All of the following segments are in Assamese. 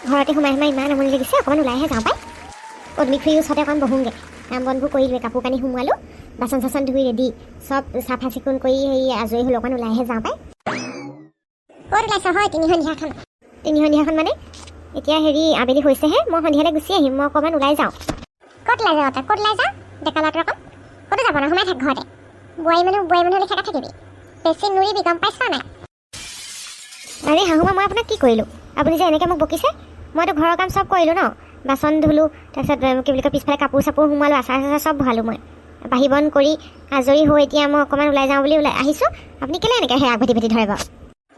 ঘৰতে সোমাই সোমাই ইমান আমনি লাগিছে, অকণমান ওলাইহে যাওঁ পাই। পদ্মিক খুৰীৰ ওচৰতে অকণ বহোংগৈ। কাম বনবোৰ কৰি লৈ কাপোৰ কানি সোমোৱালোঁ, বাচন চাচন ধুই ৰেডি, চব চাফা চিকুণ কৰি সেই আজৰি হ'লোঁ, অকণ ওলাইহে যাওঁ পাই। ক'ত ওলাইছ হয়? তিনিসন্ধিয়াখন মানে এতিয়া আবেলি হৈছেহে, মই সন্ধিয়ালৈ গুচি আহিম। মই অকণমান ওলাই যাওঁ। ক'ত ওলাই যাওঁ? ক'ত ওলাই যাওঁ? ডেকা ল'ৰাটো অকণ ক'তো যাব না, সোমাই থাক ঘৰতে। বোৱাৰী মানুহ লেখা থাকিবি, বেছি নুৰিবি, গম পাইছ নাই? আৰে শাহুমা, মই আপোনাক কি কৰিলোঁ? আপুনি যে এনেকৈ মোক বকিছে। মইতো ঘৰৰ কাম চব কৰিলোঁ ন, বাচন ধুলোঁ, তাৰপিছত কি বুলি কয় পিছফালে কাপোৰ চাপোৰ সোমালোঁ, আচাৰ চাচাৰ চব ভৰালোঁ। মই বাঢ়ি বন কৰি আজৰি হৈ এতিয়া মই অকণমান ওলাই যাওঁ বুলি আহিছোঁ। আপুনি কেলৈ এনেকৈ সেই আগবাঢ়ি ধৰে বাৰু?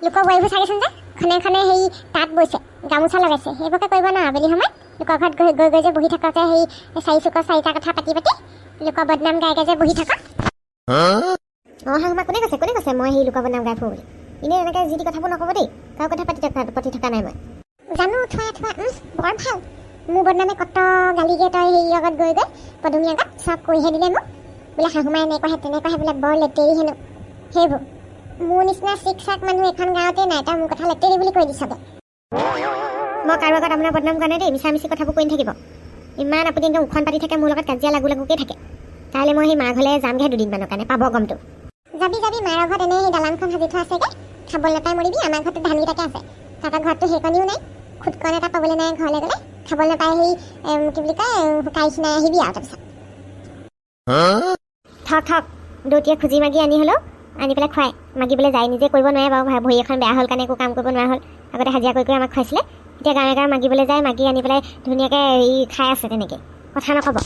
লোকৰ বোৱাৰীবোৰ চাগেচোন যে খনে সেই তাঁত বৈছে, গামোচা লগাইছে, সেইবোৰকে কৰিব ন আবেলি সময়ত। লোকৰ ঘৰত গৈ যে বহি থকা যে সেই চাৰি চুকৰ চাৰিটা কথা পাতি লোকৰ বদনাম গায়কে যে বহি থকা। অঁ শাহুমা, কোনে কৈছে মই সেই লোকৰ বদনাম গাই ফুৰোঁ বুলি? এনেই এনেকৈ যি টি কথাবোৰ নক'ব দেই। কাৰো কথা পাতি থকা নাই মই। জানো থোৱা বৰ ভাল। মোৰ বদনামে কত গালিগে তই সেই আগত গৈ পদুমী আগত চব কৈহে দিলে মোক। বোলে শাহুমাই এনেকুৱাহে তেনেকুৱাহে, বোলে বৰ লেতেৰি হেনো। সেইবোৰ মোৰ নিচিনা চিক চাক মানুহ এখন গাঁৱতে নাই, তই মোৰ কথা লেতেৰি বুলি কৈ দিছগে। মই কাৰো আগত আপোনাৰ বদনাম কৰা নাই দেই, মিছা মিছি কথাবোৰ কৈ নাথাকিব। ইমান আপুনি একদম উখন পাতি থাকে, মোৰ লগত কাজিয়া লাগুকে থাকে। কাইলৈ মই সেই মাৰ ঘৰলৈ যামগৈ দুদিনমানৰ কাৰণে, পাব গমটো। যাবি মাৰৰ ঘৰত এনেই সেই দালানখন সাজি থোৱা আছেগৈ, খাবলৈ নাপাই মৰিবি। আমাৰ ঘৰতো ধানকেইটাকে আছে, তাহাঁতৰ ঘৰতো সেইকণিও নাই, খুদকণ এটা পাবলৈ নাই। ঘৰলৈ গ'লে খাবলৈ নাপাই সেই কি বুলি কয় শুকাই খিনাই আহিবি আৰু তাৰপিছত থক দৌতিয়ে খুজি মাগি আনি হ'লেও আনি পেলাই খুৱাই মাগিবলৈ যায়। নিজে কৰিব নোৱাৰে বাৰু, ভৰি এখন বেয়া হ'ল কাৰণে একো কাম কৰিব নোৱাৰা হ'ল। আগতে হাজিৰা কৰি আমাক খুৱাইছিলে, এতিয়া গাঁৱে মাগিবলৈ যায়, মাগি আনি পেলাই ধুনীয়াকৈ খাই আছে। তেনেকৈ কথা নক'ব।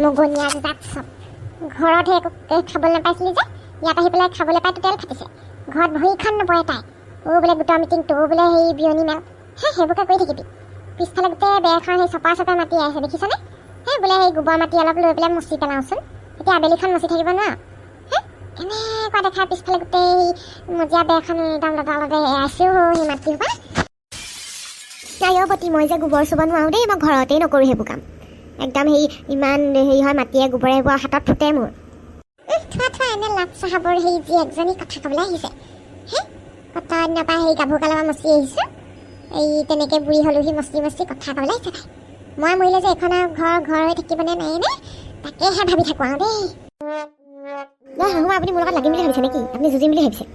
মগনীয়া জাত চব ঘৰতহে একো খাবলৈ নাপাইছিলি যে, ইয়াত আহি পেলাই খাবলৈ পাই তেল খাটিছে। ঘৰত ভৰিখন নপৰে তাই। বোলে গোটৰ মিটিং, বোলে সেই বিয়নী মেল, সেইবোৰকে কৰি থাকিবি। পিছফালে গোটেই বেৰখন সেই চপা মাটি আছে, দেখিছনে? বোলে সেই গোবৰ মাটি অলপ লৈ পেলাই মচি পেলাওঁচোন, এতিয়া আবেলিখন মচি থাকিব নোৱাৰ। কেনেকুৱা দেখা পিছফালে গোটেই মজিয়া বেৰখন একদম লদালদে আছেও সেই মাটি সোপা। তাইপতি মই যে গোবৰ চুব নোৱাৰোঁ দেই, মই ঘৰতেই নকৰোঁ সেইবোৰ কাম। একদম সেই ইমান হেৰি হয়, মাটিয়ে গোবৰে সেইবোৰ হাতত ফুটে মোৰ। থোৱা এনে লাভ চাহাবৰ সেই যি একজনী কথা ক'বলৈ আহিছে। কত নাপায় সেই গাভৰু কালৰ মচি আহিছোঁ, এই তেনেকৈ বুঢ়ী হ'লোহি মচি কথা ক'বলৈ আহিছে তাই। মই মৰিলে যে এইখন আৰু ঘৰ হৈ থাকিবনে নাই নে, তাকেহে ভাবি থাকোঁ আৰু দেই। নহয় শাহুমা, আপুনি মোৰ লগত লাগিম বুলি ভাবিছে নেকি? আপুনি যুঁজিম বুলি ভাবিছে?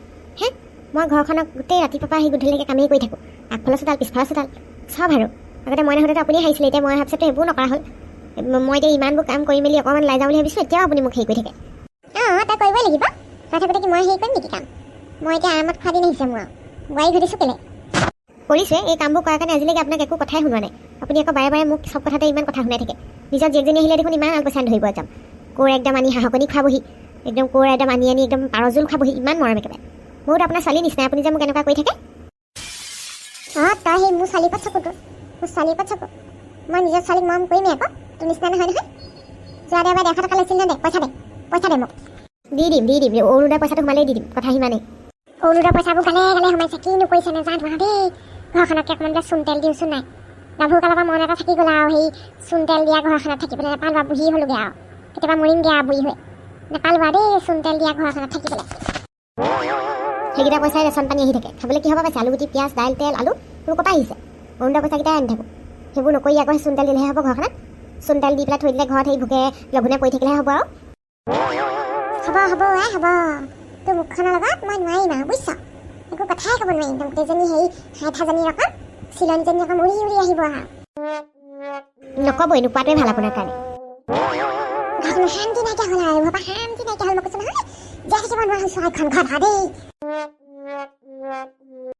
মই ঘৰখনক গোটেই ৰাতিপুৱাৰ পৰা সেই গধূলিলৈকে কামেই কৰি থাকোঁ। আগফালৰ চোতাল, পিছফালৰ চোতাল চব। আৰু আগতে মই নাহোঁতে আপুনি হাৰিছিলে, এতিয়া মই ভাবিছোঁ সেইবোৰ নকৰা হ'ল। মই এতিয়া ইমানবোৰ কাম কৰি মেলি অকণমান ওলাই যাওঁ বুলি ভাবিছোঁ, এতিয়াও আপুনি মোক হেৰি কৰি থাকে। তই কৰিবই লাগিব। তই থাকোঁতে কি মই হেৰি কৰিম নেকি কাম? মই এতিয়া আৰামত খোৱা দিন আহিছে মোৰ। বোৱাৰী ঘটিছোঁ কেলৈ কৰিছে এই কামবোৰ কৰাৰ কাৰণে আজিলৈকে আপোনাক একো কথাই শুনোৱা নাই। আপুনি আকৌ বাৰে মোক চব কথাতে ইমান কথা শুনাই থাকে। নিজৰ জীয়েকজনী আহিলে দেখোন ইমান আলপৈচান ধৰিব একদম। কোৰ একদম আনি হাঁহকণী খুৱাবহি, একদম কোৰ একদম আনি একদম পাৰ জোল খাবহি, ইমান মৰম একেবাৰে। মোৰতো আপোনাৰ ছোৱালী নিচিনাই, আপুনি যে মোক এনেকুৱা কৰি থাকে। তই সেই মোৰ ছোৱালীৰ ওপৰত চকু, মোৰ ছোৱালীৰ ওপৰত চকু। মই নিজৰ ছোৱালীক মৰম কৰিমেই আকৌ, তোৰ নিচিনা নহয়। যোৱা দেওবাৰে 100 টকা লৈছিল নে? পইচা দে মোক। দি দিম অৰুণোদয় পইচাটো সোমালেই দি দিম, কথা সিমানেই। অৰুণোদয় পইচাবোৰ গালে সোমাইছে, কিনো কৰিছে নাজানো দেই। ঘৰখনতকৈ অকণমান বোলে চূণ তেল দিওঁচোন নাই। গাভৰু কালৰ পৰা মন এটা থাকি গ'ল আৰু সেই চূণ তেল দিয়া ঘৰখনত থাকিবলৈ নাপালোঁ আৰু বুঢ়ী হ'লোগৈ আৰু। কেতিয়াবা মৰিমগৈ আৰু বুঢ়ী হৈ, নাপালোঁ আৰু দেই চূণ তেল দিয়া ঘৰখনত থাকিবলৈ। সেইকেইটা পইচাই ৰেচন পানী আহি থাকে, খাবলৈ কি হ'ব পাইছে? আলুগুটি, পিঁয়াজ, দাইল, তেল, আলু তোৰ ক'ৰপৰা আহিছে? অৰুণোদয় পইচাকেইটাই আনি থাকোঁ। সেইবোৰ নকৰি আকৌ চূণ তেল দিলেহে হ'ব ঘৰখনত। চূণ তেল দি পেলাই থৈ দিলে ঘৰত সেই ভোকে লঘোণে পৰি থাকিলেহে হ'ব আৰু। হ'ব তোৰ মুখখনৰ লগত মই নোৱাৰিম আৰু বুজিছ। একো কথাই ক'ব নোৱাৰিম। একদম গোটেইজনী সেই হাইঠাজনী ৰকম চিলনীজনী ৰকম উৰি আহিব আৰু। নক'বই, নোকোৱাটোৱে ভাল আপোনাৰ কাৰণে। শান্তি নাইকিয়া হ'ল আৰু ঘৰৰ পৰা শান্তি নাইকিয়া হ'ল। মই কৈছোঁ নহয়, জীয়াই থাকিব নোৱাৰা হৈছোঁ এখন ঘৰত দেই।